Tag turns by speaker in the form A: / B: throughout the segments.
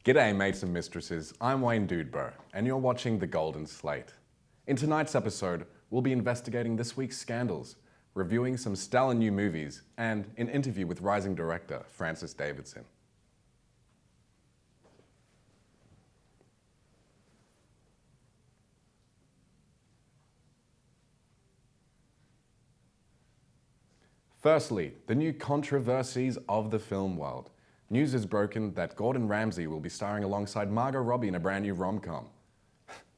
A: G'day mates and mistresses, I'm Wayne Dudebro, and you're watching The Golden Slate. In tonight's episode, we'll be investigating this week's scandals, reviewing some stellar new movies, and an interview with rising director Francis Davidson. Firstly, the new controversies of the film world. News is broken that Gordon Ramsay will be starring alongside Margot Robbie in a brand new rom-com.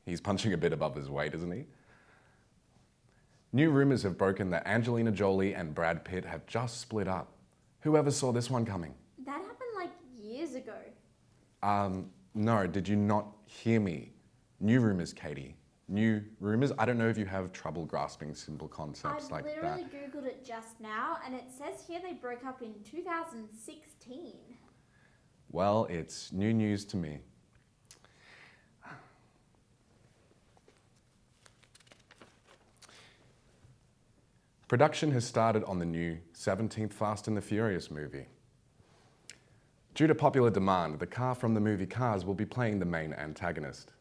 A: He's punching a bit above his weight, isn't he? New rumours have broken that Angelina Jolie and Brad Pitt have just split up. Whoever saw this one coming?
B: That happened like years ago.
A: No, did you not hear me? New rumours, Katie. New rumours? I don't know if you have trouble grasping simple concepts like that.
B: I literally Googled it just now and it says here they broke up in 2016.
A: Well, it's new news to me. Production has started on the new 17th Fast and the Furious movie. Due to popular demand, the car from the movie Cars will be playing the main antagonist.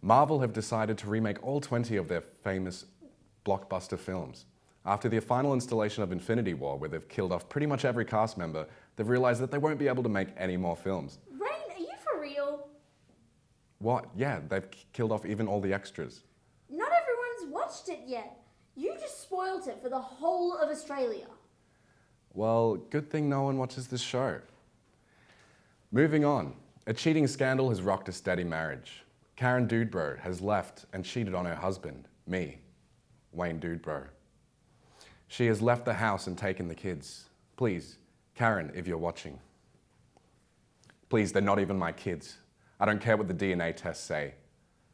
A: Marvel have decided to remake all 20 of their famous blockbuster films. After the final installation of Infinity War, where they've killed off pretty much every cast member, they've realized that they won't be able to make any more films.
B: Rain, are you for real?
A: What? Yeah, they've killed off even all the extras.
B: Not everyone's watched it yet. You just spoiled it for the whole of Australia.
A: Well, good thing no one watches this show. Moving on, a cheating scandal has rocked a steady marriage. Karen Dudebro has left and cheated on her husband, me, Wayne Dudebro. She has left the house and taken the kids. Please, Karen, if you're watching. Please, they're not even my kids. I don't care what the DNA tests say.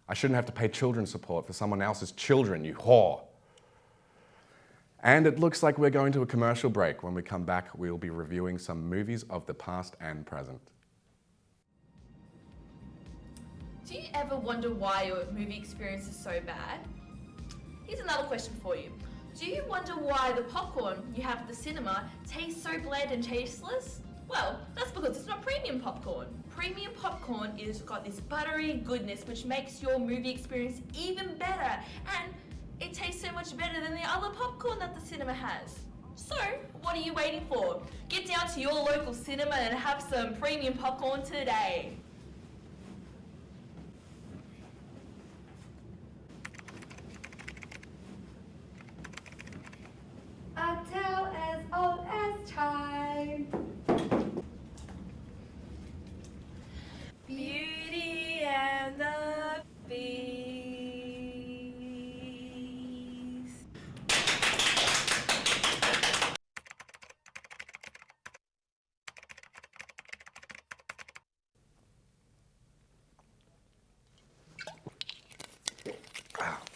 A: I shouldn't have to pay children's support for someone else's children, you whore. And it looks like we're going to a commercial break. When we come back, we'll be reviewing some movies of the past and present.
C: Do you ever wonder why your movie experience is so bad? Here's another question for you. Do you wonder why the popcorn you have at the cinema tastes so bland and tasteless? Well, that's because it's not premium popcorn. Premium popcorn is got this buttery goodness which makes your movie experience even better, and it tastes so much better than the other popcorn that the cinema has. So, what are you waiting for? Get down to your local cinema and have some premium popcorn today.
D: A tale as old as time.
C: Beauty and the Beast.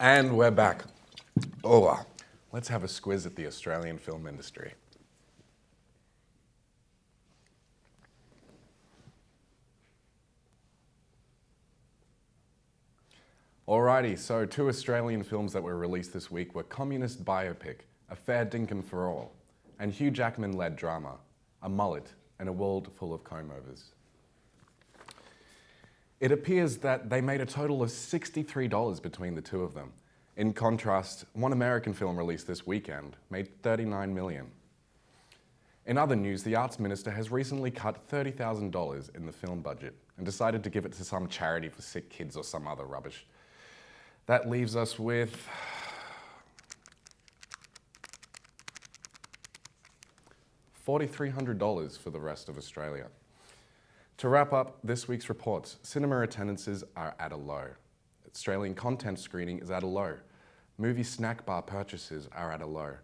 A: And we're back. Oh, let's have a squiz at the Australian film industry. Alrighty, so 2 Australian films that were released this week were Communist Biopic, A Fair Dinkum for All, and Hugh Jackman-led drama, A Mullet and a World Full of Comb-Overs. It appears that they made a total of $63 between the two of them. In contrast, one American film released this weekend made $39 million. In other news, the Arts Minister has recently cut $30,000 in the film budget and decided to give it to some charity for sick kids or some other rubbish. That leaves us with $4,300 for the rest of Australia. To wrap up this week's reports, cinema attendances are at a low. Australian content screening is at a low. Movie snack bar purchases are at a low.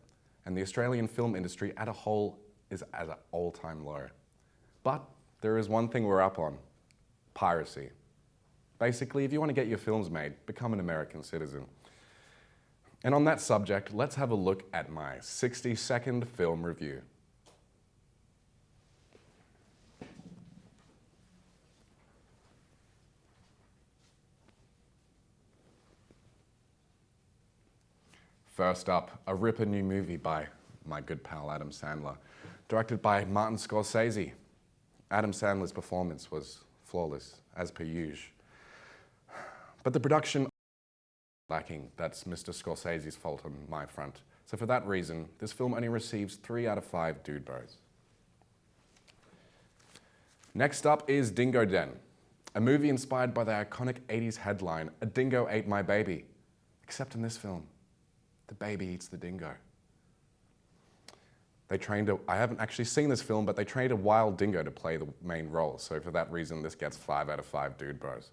A: And the Australian film industry as a whole is at an all-time low. But there is one thing we're up on: piracy. Basically, if you want to get your films made, become an American citizen. And on that subject, let's have a look at my 60-second film review. First up, a ripper new movie by my good pal Adam Sandler, directed by Martin Scorsese. Adam Sandler's performance was flawless, as per usual. But the production lacking. That's Mr. Scorsese's fault on my front. So for that reason, this film only receives 3 out of 5 dude bros. Next up is Dingo Den, a movie inspired by the iconic 80s headline, "A Dingo Ate My Baby." Except in this film, the baby eats the dingo. I haven't actually seen this film, but they trained a wild dingo to play the main role. So for that reason, this gets 5 out of 5 dude bros.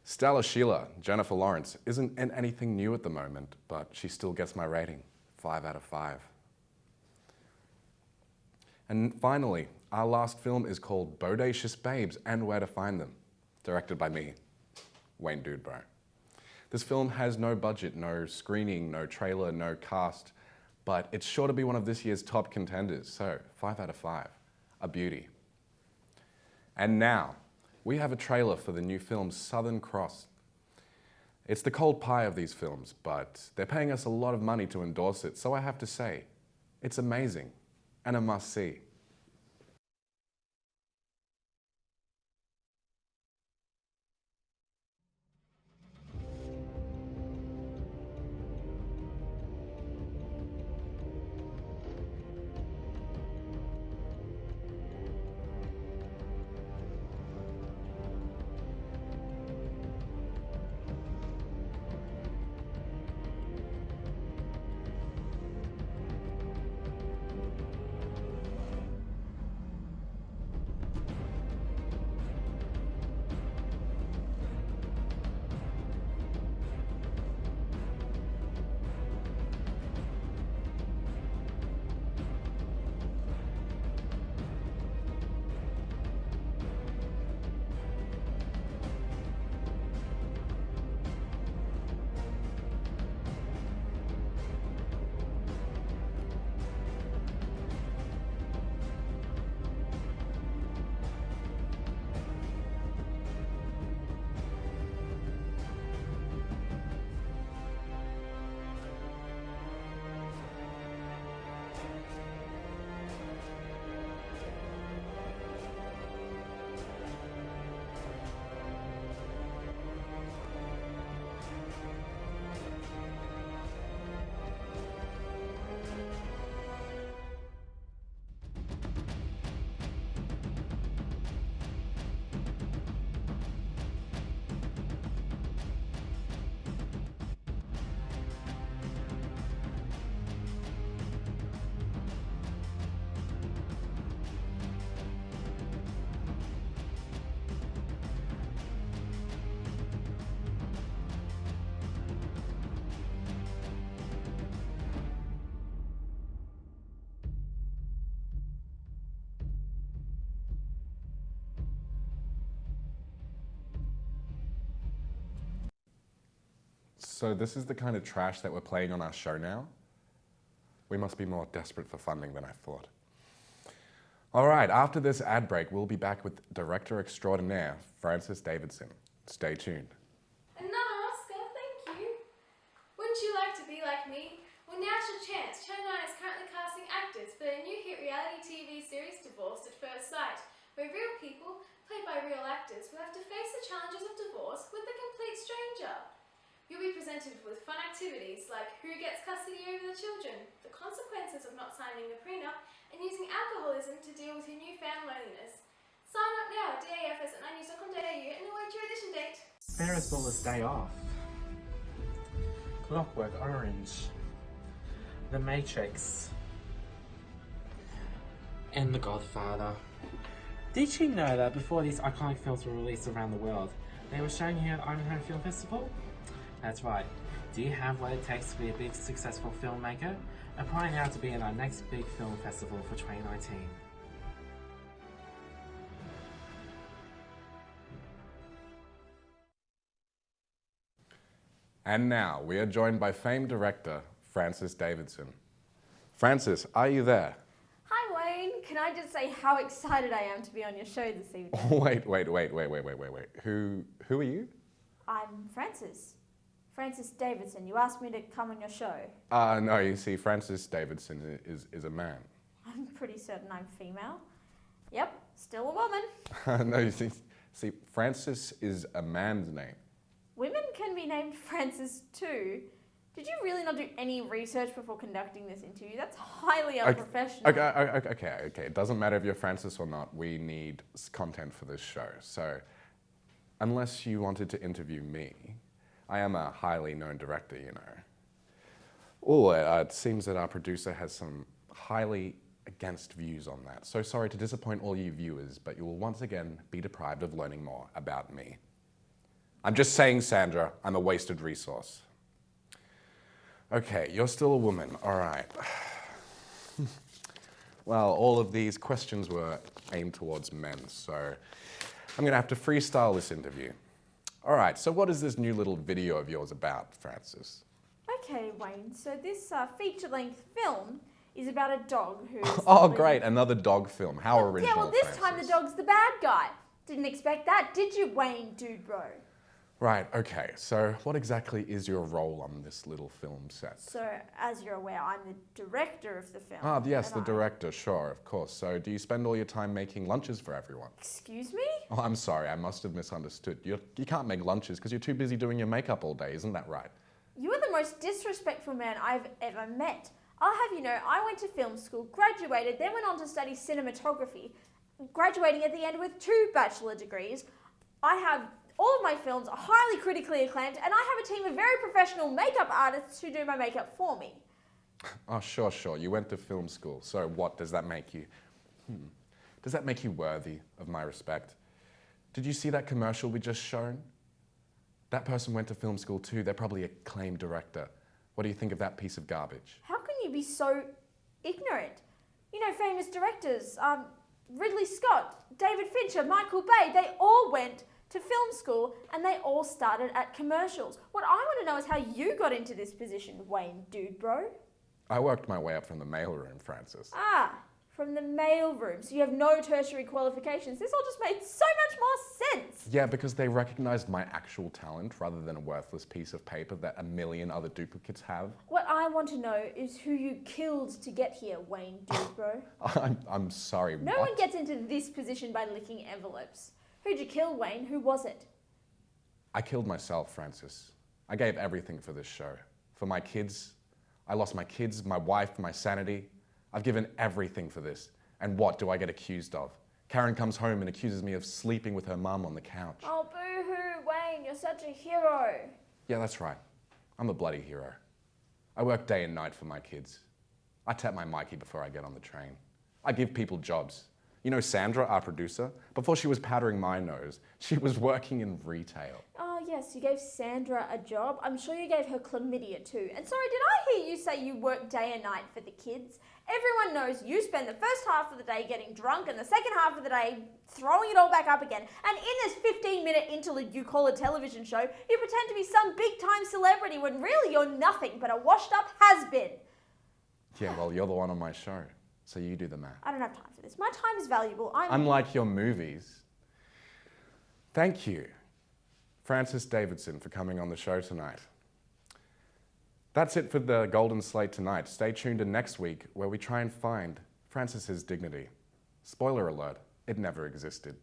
A: Stella Sheila, Jennifer Lawrence, isn't in anything new at the moment, but she still gets my rating, 5 out of 5. And finally, our last film is called Bodacious Babes and Where to Find Them, directed by me, Wayne Dudebro. This film has no budget, no screening, no trailer, no cast, but it's sure to be one of this year's top contenders, so 5 out of 5, a beauty. And now, we have a trailer for the new film Southern Cross. It's the cold pie of these films, but they're paying us a lot of money to endorse it, so I have to say, it's amazing and a must-see. So this is the kind of trash that we're playing on our show now? We must be more desperate for funding than I thought. All right, after this ad break, we'll be back with director extraordinaire, Francis Davidson. Stay tuned.
E: Another Oscar, thank you. Wouldn't you like to be like me? Well, now's your chance. Channel 9 is currently casting actors for a new hit reality TV series, Divorced at First Sight, where real people, played by real actors, will have to face the challenges of divorce with a complete stranger. You'll be presented with fun activities like who gets custody over the children, the consequences of not signing a prenup, and using alcoholism to deal with your newfound loneliness. Sign up now at dafs@9news.com.au and await your audition date.
F: Ferris Bueller's Day Off, Clockwork Orange, The Matrix, and The Godfather. Did you know that before these iconic films were released around the world, they were showing here at Ironhome Film Festival? That's right. Do you have what it takes to be a big, successful filmmaker? Apply now to be in our next big film festival for 2019.
A: And now, we are joined by famed director, Francis Davidson. Francis, are you there?
B: Hi Wayne, can I just say how excited I am to be on your show this evening?
A: Wait. Who are you?
B: I'm Francis Davidson. You asked me to come on your show.
A: No, you see, Francis Davidson is a man.
B: I'm pretty certain I'm female. Yep, still a woman.
A: No, you see, Francis is a man's name.
B: Women can be named Francis too. Did you really not do any research before conducting this interview? That's highly unprofessional.
A: Okay. It doesn't matter if you're Francis or not. We need content for this show. So, unless you wanted to interview me, I am a highly known director, you know. Oh, it seems that our producer has some highly against views on that. So sorry to disappoint all you viewers, but you will once again be deprived of learning more about me. I'm just saying, Sandra, I'm a wasted resource. Okay, you're still a woman, all right. Well, all of these questions were aimed towards men, so I'm gonna have to freestyle this interview. All right, so what is this new little video of yours about, Francis?
B: Okay, Wayne, so this feature-length film is about a dog who...
A: Oh, great, another dog film. How original,
B: Yeah, well, this
A: Francis.
B: time the dog's the bad guy. Didn't expect that, did you, Wayne, dude bro?
A: Right, okay, so what exactly is your role on this little film set?
B: So, as you're aware, I'm the director of the film.
A: Ah, yes, the
B: and
A: director, sure, of course. So do you spend all your time making lunches for everyone?
B: Excuse me?
A: Oh, I'm sorry, I must have misunderstood. You can't make lunches because you're too busy doing your makeup all day, isn't that right?
B: You are the most disrespectful man I've ever met. I'll have you know, I went to film school, graduated, then went on to study cinematography, graduating at the end with 2 bachelor degrees. All of my films are highly critically acclaimed, and I have a team of very professional makeup artists who do my makeup for me.
A: Oh, sure. You went to film school. So what does that make you? Does that make you worthy of my respect? Did you see that commercial we just shown? That person went to film school too. They're probably a acclaimed director. What do you think of that piece of garbage?
B: How can you be so ignorant? You know, famous directors, Ridley Scott, David Fincher, Michael Bay, they all went to film school and they all started at commercials. What I want to know is how you got into this position, Wayne dude bro.
A: I worked my way up from the mailroom, Francis.
B: Ah, from the mailroom, so you have no tertiary qualifications. This all just made so much more sense.
A: Yeah, because they recognized my actual talent rather than a worthless piece of paper that a million other duplicates have.
B: What I want to know is who you killed to get here, Wayne dude bro.
A: I'm sorry,
B: No
A: what?
B: one gets into this position by licking envelopes. Who'd you kill, Wayne? Who was it?
A: I killed myself, Francis. I gave everything for this show. For my kids. I lost my kids, my wife, my sanity. I've given everything for this. And what do I get accused of? Karen comes home and accuses me of sleeping with her mum on the couch.
B: Oh, boo-hoo, Wayne, you're such a hero.
A: Yeah, that's right. I'm a bloody hero. I work day and night for my kids. I tap my Mikey before I get on the train. I give people jobs. You know Sandra, our producer? Before she was powdering my nose, she was working in retail.
B: Oh, yes, you gave Sandra a job. I'm sure you gave her chlamydia too. And sorry, did I hear you say you work day and night for the kids? Everyone knows you spend the first half of the day getting drunk and the second half of the day throwing it all back up again. And in this 15-minute interlude you call a television show, you pretend to be some big-time celebrity when really you're nothing but a washed-up has-been.
A: Yeah, well, you're the one on my show, so you do the math.
B: I don't have time for this. My time is valuable.
A: Unlike your movies. Thank you, Francis Davidson, for coming on the show tonight. That's it for the Golden Slate tonight. Stay tuned in next week where we try and find Francis's dignity. Spoiler alert, it never existed.